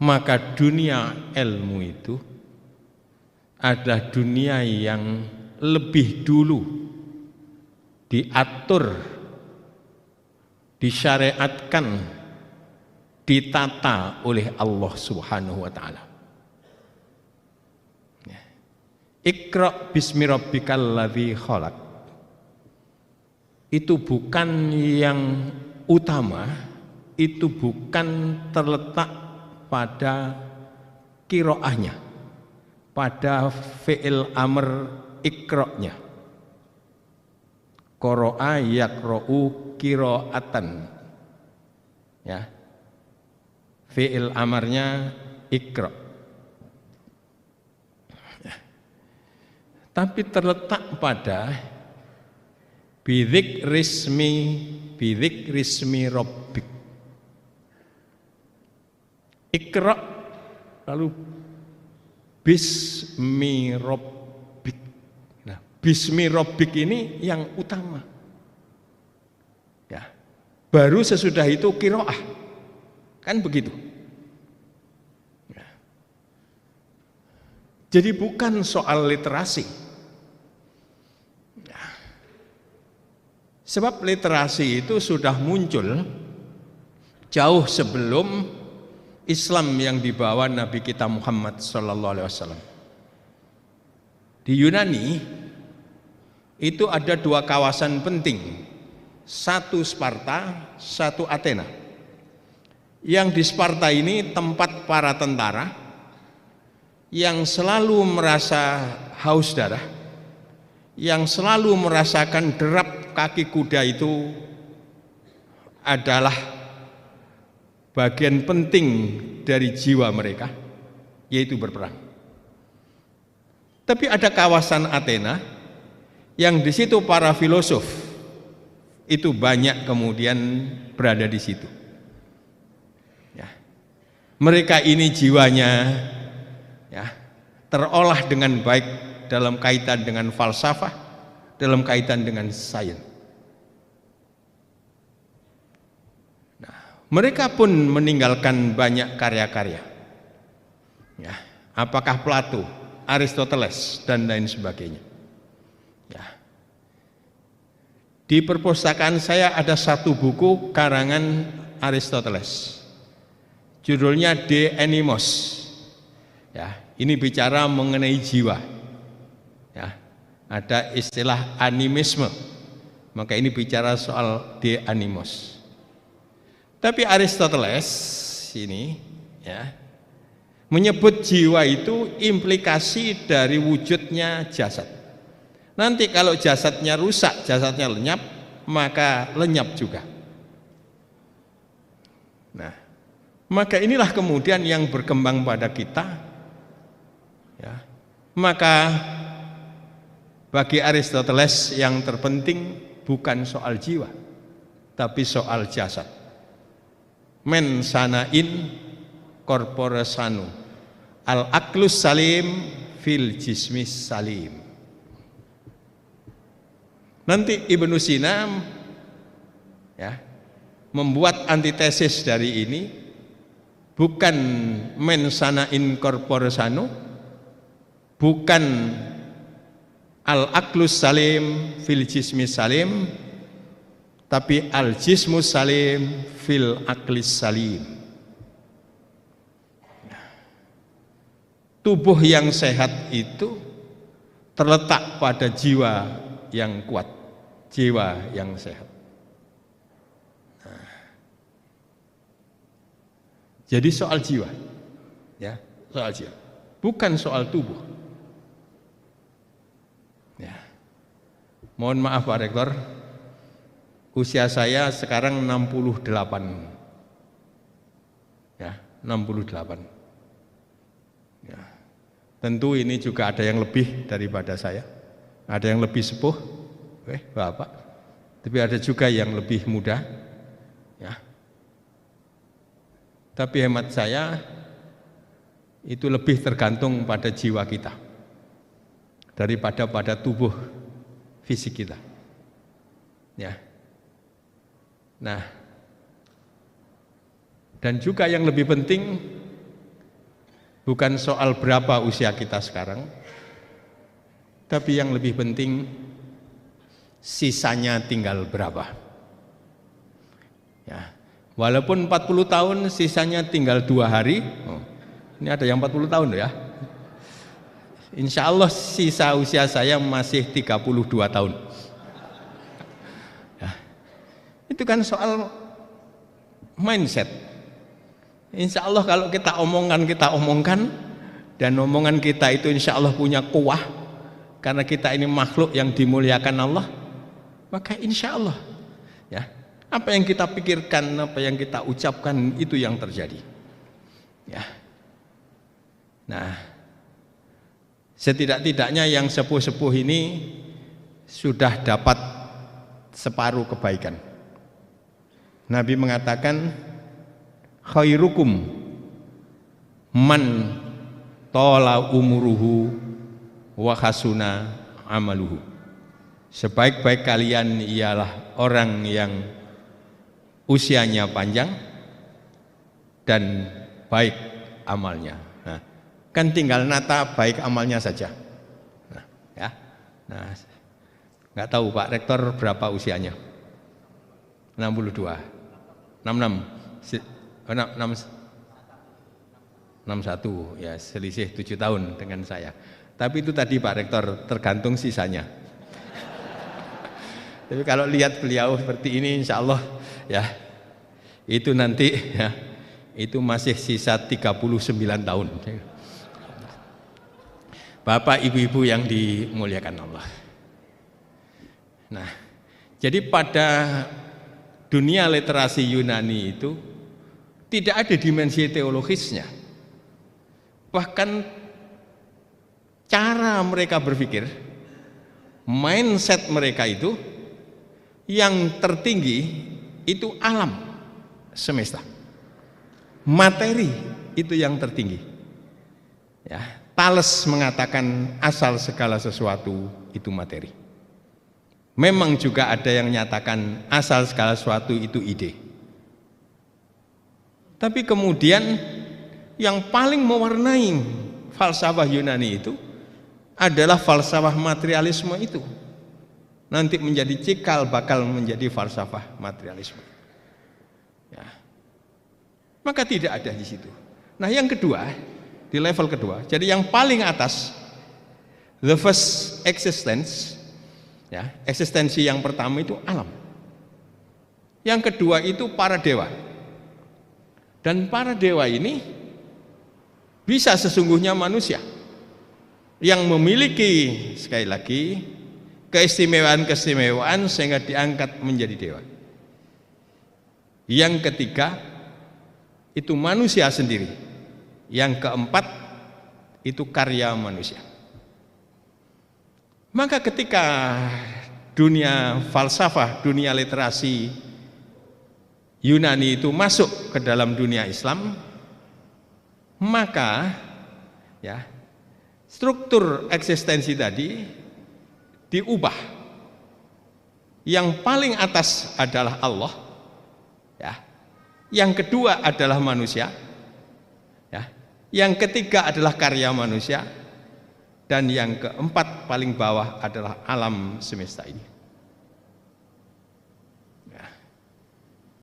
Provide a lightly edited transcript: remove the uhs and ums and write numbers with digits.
maka dunia ilmu itu adalah dunia yang lebih dulu diatur, disyariatkan, ditata oleh Allah Subhanahu wa taala. Iqra bismi rabbikal ladzi khalaq. Itu bukan yang utama, itu bukan terletak pada qiraahnya, pada fi'il amr iqra'nya. Qara'a yaqra'u qira'atan. Ya. Fi'il amarnya iqra'. Ya. Tapi terletak pada bidzikri ismi rabbik. Iqra' lalu bismi rabbik. Nah, bismi rabbik ini yang utama. Ya. Baru sesudah itu qiraah. Kan begitu. Ya. Jadi bukan soal literasi. Ya. Sebab literasi itu sudah muncul jauh sebelum Islam yang dibawa Nabi kita Muhammad sallallahu alaihi wasallam. Di Yunani itu ada dua kawasan penting, satu Sparta, satu Athena. Yang di Sparta ini tempat para tentara yang selalu merasa haus darah, yang selalu merasakan derap kaki kuda itu adalah bagian penting dari jiwa mereka, yaitu berperang. Tapi ada kawasan Athena yang di situ para filosof itu banyak kemudian berada di situ. Ya. Mereka ini jiwanya ya, terolah dengan baik dalam kaitan dengan falsafah, dalam kaitan dengan sains. Mereka pun meninggalkan banyak karya-karya. Ya, apakah Plato, Aristoteles dan lain sebagainya. Ya. Di perpustakaan saya ada satu buku karangan Aristoteles. Judulnya De Animos. Ya, ini bicara mengenai jiwa. Ya, ada istilah animisme. Maka ini bicara soal De Animos. Tapi Aristoteles ini ya menyebut jiwa itu implikasi dari wujudnya jasad. Nanti kalau jasadnya rusak, jasadnya lenyap, maka lenyap juga. Nah, maka inilah kemudian yang berkembang pada kita. Ya. Maka bagi Aristoteles yang terpenting bukan soal jiwa, tapi soal jasad. Men sanain corpore sanu, al aklus salim fil jismis salim. Nanti Ibnu Sina ya membuat antitesis dari ini, bukan men sanain corpore sanu, bukan al aklus salim fil jismis salim, tapi al jismus salim fil aklis salim. Tubuh yang sehat itu terletak pada jiwa yang kuat, jiwa yang sehat. Nah, jadi soal jiwa, ya, soal jiwa, bukan soal tubuh. Ya. Mohon maaf Pak Rektor. Usia saya sekarang 68. Ya, 68. Ya. Tentu ini juga ada yang lebih daripada saya. Ada yang lebih sepuh, Bapak. Tapi ada juga yang lebih muda. Ya. Tapi hemat saya itu lebih tergantung pada jiwa kita daripada pada tubuh fisik kita. Ya. Nah, dan juga yang lebih penting bukan soal berapa usia kita sekarang, tapi yang lebih penting sisanya tinggal berapa. Ya, walaupun 40 tahun sisanya tinggal 2 hari. Ini ada yang 40 tahun ya. Insya Allah sisa usia saya masih 32 tahun. Ya, itu kan soal mindset. Insya Allah kalau kita omongkan, dan omongan kita itu insya Allah punya kuah, karena kita ini makhluk yang dimuliakan Allah, maka insya Allah ya, apa yang kita pikirkan, apa yang kita ucapkan itu yang terjadi. Ya. Nah, setidak-tidaknya yang sepuh-sepuh ini sudah dapat separuh kebaikan. Nabi mengatakan, khairukum man tola umuruhu wa hasuna amaluhu. Sebaik-baik kalian ialah orang yang usianya panjang dan baik amalnya. Nah, kan tinggal nata baik amalnya saja. Nah, ya. Nah, nggak tahu Pak Rektor berapa usianya? 62, 66, 61, ya selisih 7 tahun dengan saya. Tapi itu tadi Pak Rektor, tergantung sisanya. Tapi kalau lihat beliau seperti ini, insya Allah ya, itu nanti ya, itu masih sisa 39 tahun. Bapak ibu-ibu yang dimuliakan Allah. Nah, jadi pada dunia literasi Yunani itu tidak ada dimensi teologisnya. Bahkan cara mereka berpikir, mindset mereka itu yang tertinggi itu alam semesta. Materi itu yang tertinggi. Ya, Thales mengatakan asal segala sesuatu itu materi. Memang juga ada yang menyatakan asal segala sesuatu itu ide. Tapi kemudian yang paling mewarnai falsafah Yunani itu adalah falsafah materialisme itu. Nanti menjadi cikal bakal menjadi falsafah materialisme. Ya. Maka tidak ada di situ. Nah, yang kedua, di level kedua, jadi yang paling atas, the first existence, ya, eksistensi yang pertama itu alam. Yang kedua itu para dewa. Dan para dewa ini bisa sesungguhnya manusia yang memiliki, sekali lagi, keistimewaan-keistimewaan sehingga diangkat menjadi dewa. Yang ketiga itu manusia sendiri. Yang keempat itu karya manusia. Maka ketika dunia falsafah, dunia literasi Yunani itu masuk ke dalam dunia Islam, maka ya, struktur eksistensi tadi diubah. Yang paling atas adalah Allah, ya. Yang kedua adalah manusia, ya. Yang ketiga adalah karya manusia, dan yang keempat paling bawah adalah alam semesta ini.